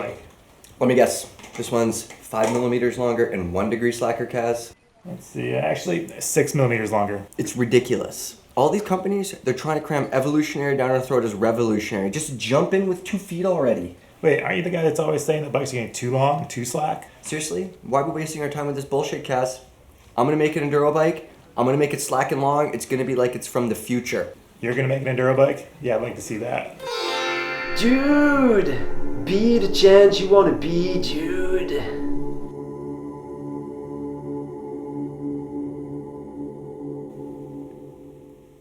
bike? Let me guess. This one's 5 millimeters longer and 1 degree slacker, Kaz. Let's see, actually 6 millimeters longer. It's ridiculous. All these companies, they're trying to cram evolutionary down our throat as revolutionary. Just jump in with 2 feet already. Wait, aren't you the guy that's always saying that bikes are getting too long, too slack? Seriously? Why are we wasting our time with this bullshit, Kaz? I'm gonna make an enduro bike. I'm gonna make it slack and long. It's gonna be like it's from the future. You're gonna make an enduro bike? Yeah, I'd like to see that. Dude, be the change you want to be, dude.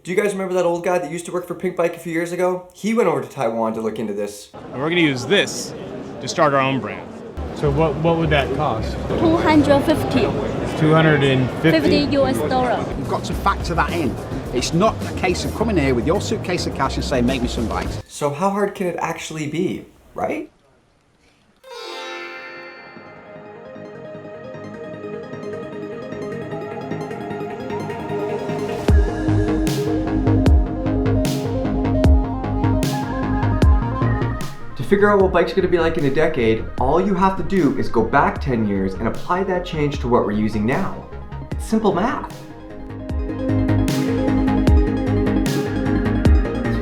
Do you guys remember that old guy that used to work for Pinkbike a few years ago? He went over to Taiwan to look into this. And we're gonna use this to start our own brand. So what would that cost? 250. 250? 50 US dollar. You've got to factor that in. It's not a case of coming here with your suitcase of cash and saying, make me some bikes. So how hard can it actually be, right? To figure out what bike's gonna be like in a decade, all you have to do is go back 10 years and apply that change to what we're using now. It's simple math.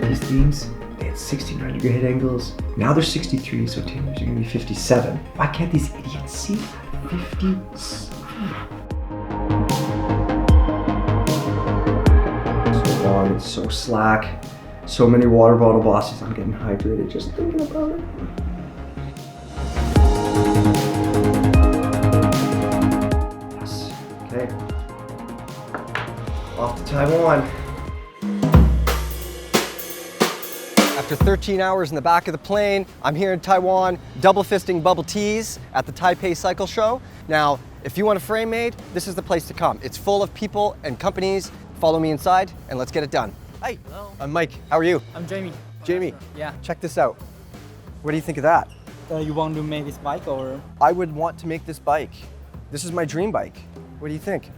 These themes, they had 69 degree head angles. Now they're 63, so 10 years are gonna be 57. Why can't these idiots see that? 57. So long, it's so slack. So many water bottle bosses. I'm getting hydrated just thinking about it. Yes. Okay. Off to Taiwan. After 13 hours in the back of the plane, I'm here in Taiwan, double fisting bubble teas at the Taipei Cycle Show. Now, if you want a frame made, this is the place to come. It's full of people and companies. Follow me inside and let's get it done. Hi. Hello. I'm Mike. How are you? I'm Jamie. Jamie. Yeah. Check this out. What do you think of that? You want to make this bike or? I would want to make this bike. This is my dream bike. What do you think?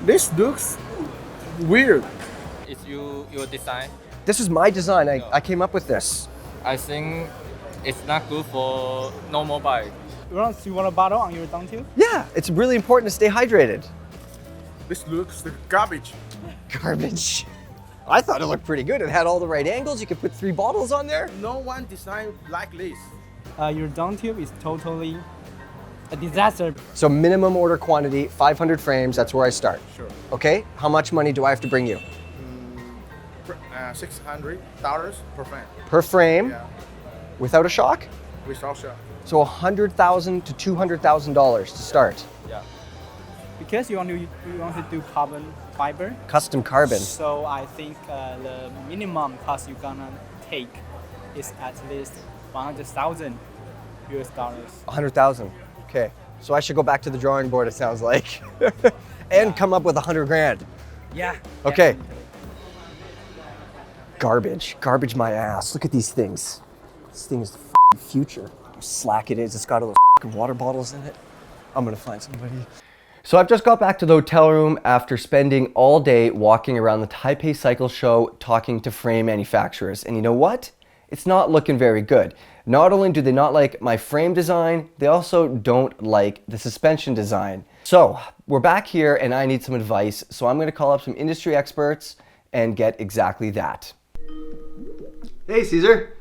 This looks weird. It's your design. This is my design. I came up with this. I think it's not good for normal bike. You want a bottle on your down too? Yeah, it's really important to stay hydrated. This looks like garbage. Garbage. I thought it looked pretty good. It had all the right angles. You could put 3 bottles on there. No one designed like this. Your down tube is totally a disaster. So minimum order quantity, 500 frames. That's where I start. Sure. Okay, how much money do I have to bring you? $600 per frame. Per frame, Yeah, without a shock? without shot. So $100,000 to $200,000 to start. Yeah. Because you want to do carbon fiber. Custom carbon. So I think the minimum cost you're gonna take is at least 100,000 US dollars. 100,000. Okay. So I should go back to the drawing board, it sounds like. And come up with 100 grand. Yeah. Okay. Garbage. Garbage my ass. Look at these things. This thing is the f***ing future. How slack it is. It's got all those f***ing water bottles in it. I'm gonna find somebody. So I've just got back to the hotel room after spending all day walking around the Taipei Cycle Show talking to frame manufacturers. And you know what? It's not looking very good. Not only do they not like my frame design, they also don't like the suspension design. So we're back here and I need some advice. So I'm gonna call up some industry experts and get exactly that. Hey, Cesar.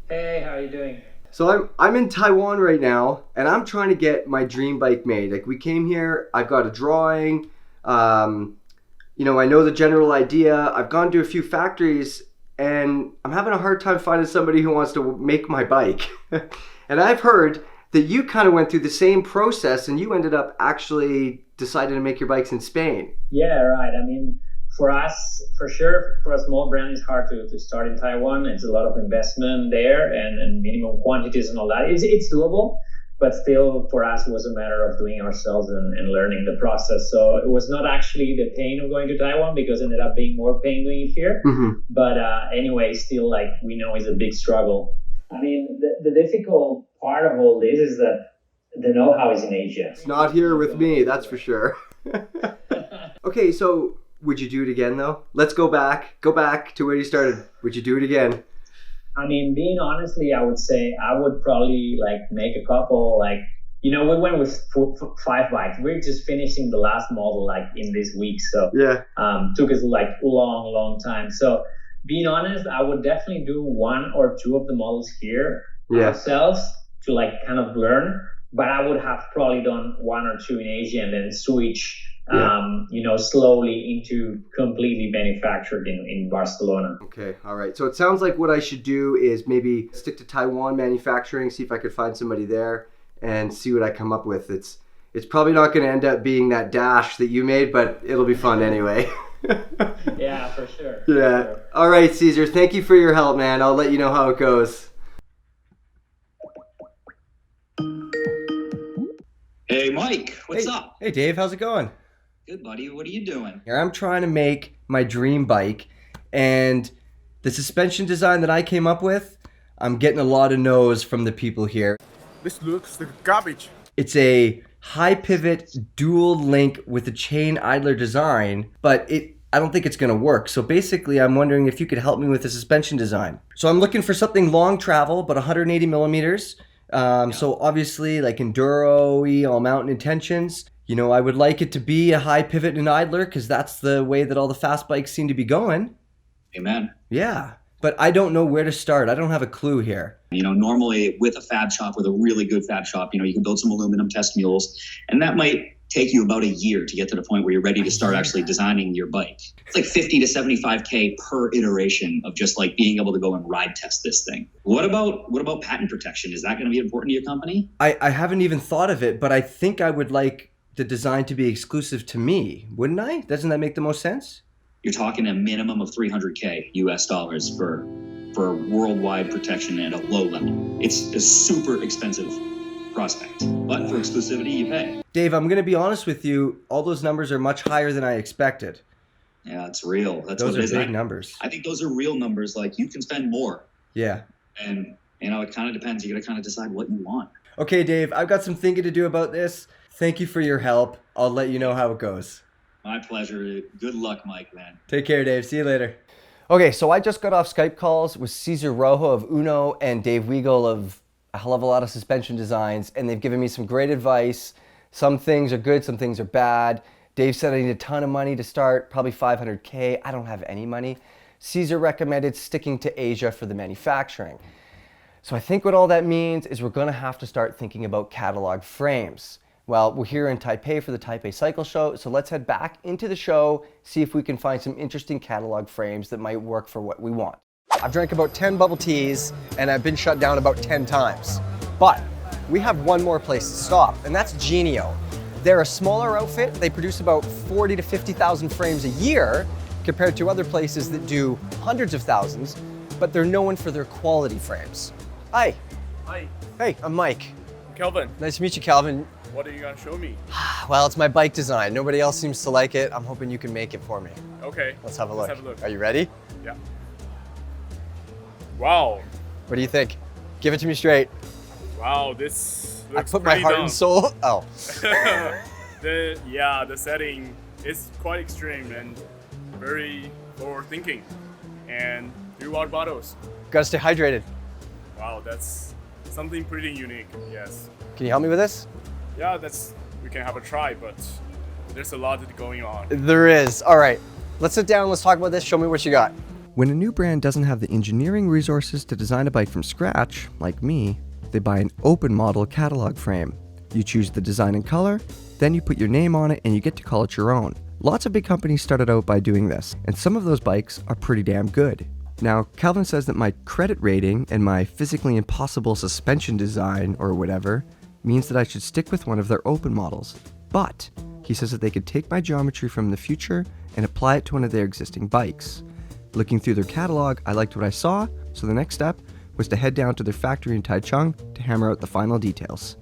Hey, how are you doing? So I'm in Taiwan right now, and I'm trying to get my dream bike made. Like, we came here, I've got a drawing, you know, I know the general idea. I've gone to a few factories, and I'm having a hard time finding somebody who wants to make my bike. And I've heard that you kind of went through the same process, and you ended up actually deciding to make your bikes in Spain. Yeah, right. I mean, for us, for sure, for a small brand, it's hard to start in Taiwan. It's a lot of investment there and minimum quantities and all that. It's doable, but still for us, it was a matter of doing ourselves and learning the process. So it was not actually the pain of going to Taiwan because it ended up being more pain doing it here. Mm-hmm. But anyway, still, like, we know it's a big struggle. I mean, the difficult part of all this is that the know-how is in Asia. It's not here with me, that's for sure. Okay, so would you do it again though? Let's go back to where you started. Would you do it again? I mean, being honestly, I would say I would probably like make a couple, like, you know, we went with 5 bikes. We're just finishing the last model like in this week. So Yeah. took us like long time. So being honest, I would definitely do 1 or 2 of the models here ourselves to like kind of learn. But I would have probably done 1 or 2 in Asia and then switch, you know, slowly into completely manufactured in Barcelona. Okay, all right. So it sounds like what I should do is maybe stick to Taiwan manufacturing, see if I could find somebody there and see what I come up with. It's probably not going to end up being that dash that you made, but it'll be fun anyway. Yeah, for sure. Yeah. For sure. All right, Cesar, thank you for your help, man. I'll let you know how it goes. Hey, Mike, what's up? Hey, Dave, how's it going? Good, buddy. What are you doing? Here I'm trying to make my dream bike, and the suspension design that I came up with, I'm getting a lot of no's from the people here. This looks like garbage. It's a high pivot dual link with a chain idler design, but I don't think it's going to work. So basically, I'm wondering if you could help me with the suspension design. So I'm looking for something long travel, but 180 millimeters. So obviously like enduro-y, all mountain intentions. You know, I would like it to be a high pivot and idler because that's the way that all the fast bikes seem to be going. Amen. Yeah, but I don't know where to start. I don't have a clue here. You know, normally with a fab shop, with a really good fab shop, you know, you can build some aluminum test mules, and that might take you about a year to get to the point where you're ready to start actually designing your bike. It's like 50 to 75K per iteration of just like being able to go and ride test this thing. What about patent protection? Is that going to be important to your company? I haven't even thought of it, but I think I would like the design to be exclusive to me, wouldn't I? Doesn't that make the most sense? You're talking a minimum of $300K US dollars for worldwide protection at a low level. It's a super expensive prospect, but for exclusivity, you pay. Dave, I'm going to be honest with you. All those numbers are much higher than I expected. Yeah, it's real. That's those what it is. Those are big numbers. I think those are real numbers. Like, you can spend more. Yeah. And, you know, it kind of depends. You got to kind of decide what you want. Okay, Dave, I've got some thinking to do about this. Thank you for your help. I'll let you know how it goes. My pleasure. Good luck, Mike, man. Take care, Dave. See you later. Okay, so I just got off Skype calls with Cesar Rojo of Uno and Dave Weagle of a hell of a lot of suspension designs, and they've given me some great advice. Some things are good, some things are bad. Dave said I need a ton of money to start, probably 500K. I don't have any money. Cesar recommended sticking to Asia for the manufacturing. So I think what all that means is we're gonna have to start thinking about catalog frames. Well, we're here in Taipei for the Taipei Cycle Show, so let's head back into the show, see if we can find some interesting catalog frames that might work for what we want. I've drank about 10 bubble teas, and I've been shut down about 10 times. But we have one more place to stop, and that's Genio. They're a smaller outfit. They produce about 40 to 50,000 frames a year, compared to other places that do hundreds of thousands, but they're known for their quality frames. Hi. Hi. Hey, I'm Mike. Kelvin. Nice to meet you, Calvin. What are you gonna show me? Well, it's my bike design. Nobody else seems to like it. I'm hoping you can make it for me. Okay. Let's have a look. Let's have a look. Are you ready? Yeah. Wow. What do you think? Give it to me straight. Wow, this looks I put my heart and soul. Oh. The setting is quite extreme and very forward thinking. And 3 water bottles. Gotta stay hydrated. Wow, that's something pretty unique, yes. Can you help me with this? Yeah, we can have a try, but there's a lot going on. There is. All right, let's sit down, let's talk about this. Show me what you got. When a new brand doesn't have the engineering resources to design a bike from scratch, like me, they buy an open model catalog frame. You choose the design and color, then you put your name on it and you get to call it your own. Lots of big companies started out by doing this, and some of those bikes are pretty damn good. Now, Calvin says that my credit rating and my physically impossible suspension design, or whatever, means that I should stick with one of their open models. But he says that they could take my geometry from the future and apply it to one of their existing bikes. Looking through their catalog, I liked what I saw, so the next step was to head down to their factory in Taichung to hammer out the final details.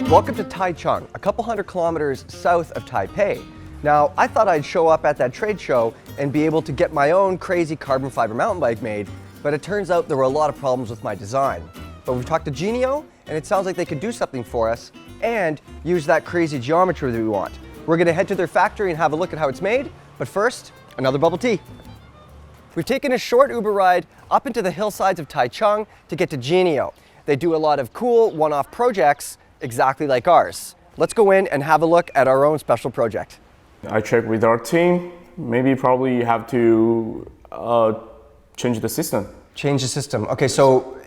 Welcome to Taichung, a couple hundred kilometers south of Taipei. Now, I thought I'd show up at that trade show and be able to get my own crazy carbon fiber mountain bike made, but it turns out there were a lot of problems with my design. But we've talked to Genio, and it sounds like they could do something for us and use that crazy geometry that we want. We're gonna head to their factory and have a look at how it's made, but first, another bubble tea. We've taken a short Uber ride up into the hillsides of Taichung to get to Genio. They do a lot of cool one-off projects exactly like ours. Let's go in and have a look at our own special project. I checked with our team. Maybe probably have to change the system. Change the system. Okay, so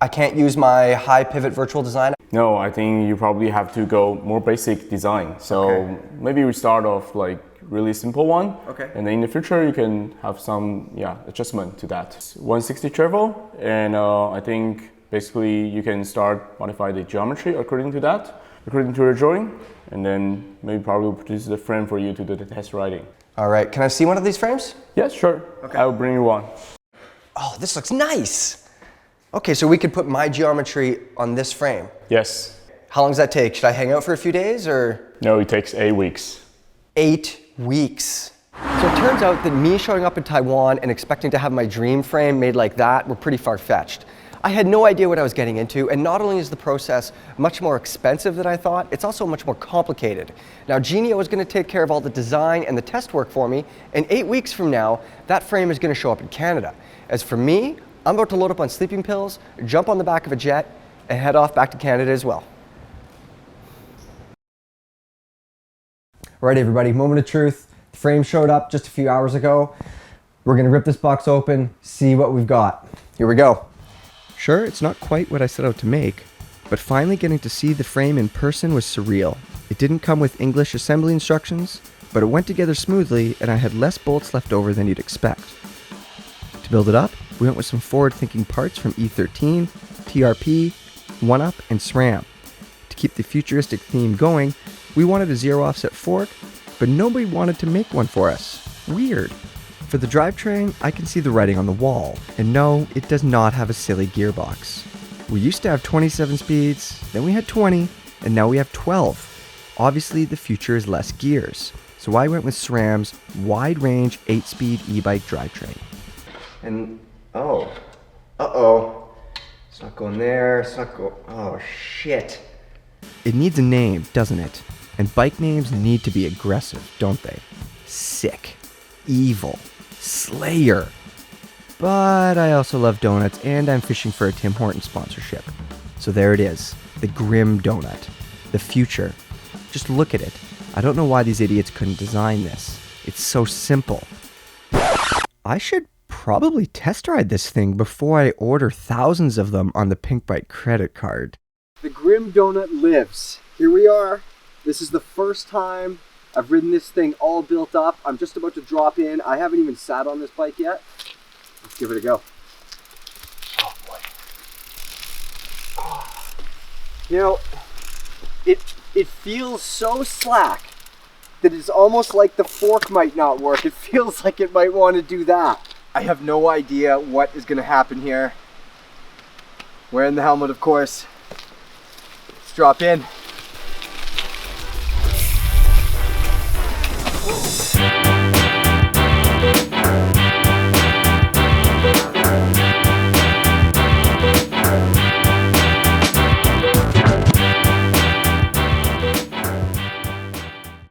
I can't use my high pivot virtual design? No, I think you probably have to go more basic design. So maybe we start off like really simple one. Okay. And then in the future you can have some adjustment to that. 160 travel, and I think basically you can start modify the geometry according to that, according to your drawing, and then maybe probably produce the frame for you to do the test riding. All right, can I see one of these frames? Yes, sure. Okay. I'll bring you one. Oh, this looks nice. Okay, so we could put my geometry on this frame. Yes. How long does that take? Should I hang out for a few days or? No, it takes 8 weeks. 8 weeks. So it turns out that me showing up in Taiwan and expecting to have my dream frame made like that were pretty far-fetched. I had no idea what I was getting into, and not only is the process much more expensive than I thought, it's also much more complicated. Now, Genio is going to take care of all the design and the test work for me, and 8 weeks from now, that frame is going to show up in Canada. As for me, I'm about to load up on sleeping pills, jump on the back of a jet, and head off back to Canada as well. All right, everybody, moment of truth. The frame showed up just a few hours ago. We're going to rip this box open, see what we've got. Here we go. Sure, it's not quite what I set out to make, but finally getting to see the frame in person was surreal. It didn't come with English assembly instructions, but it went together smoothly and I had less bolts left over than you'd expect. To build it up, we went with some forward-thinking parts from E13, TRP, OneUp, and SRAM. To keep the futuristic theme going, we wanted a zero offset fork, but nobody wanted to make one for us. Weird. For the drivetrain, I can see the writing on the wall, and no, it does not have a silly gearbox. We used to have 27 speeds, then we had 20, and now we have 12. Obviously, the future is less gears, so I went with SRAM's wide-range 8-speed e-bike drivetrain. And, it's not going there, it's not going, oh shit. It needs a name, doesn't it? And bike names need to be aggressive, don't they? Sick, evil, Slayer. But I also love donuts and I'm fishing for a Tim Hortons sponsorship. So there it is, the Grim Donut, the future. Just look at it. I don't know why these idiots couldn't design this. It's so simple. I should probably test ride this thing before I order thousands of them on the Pinkbike credit card. The Grim Donut lives. Here we are. This is the first time I've ridden this thing all built up. I'm just about to drop in. I haven't even sat on this bike yet. Let's give it a go. Oh boy. Oh. You know, it feels so slack that it's almost like the fork might not work. It feels like it might want to do that. I have no idea what is going to happen here. Wearing the helmet, of course. Let's drop in.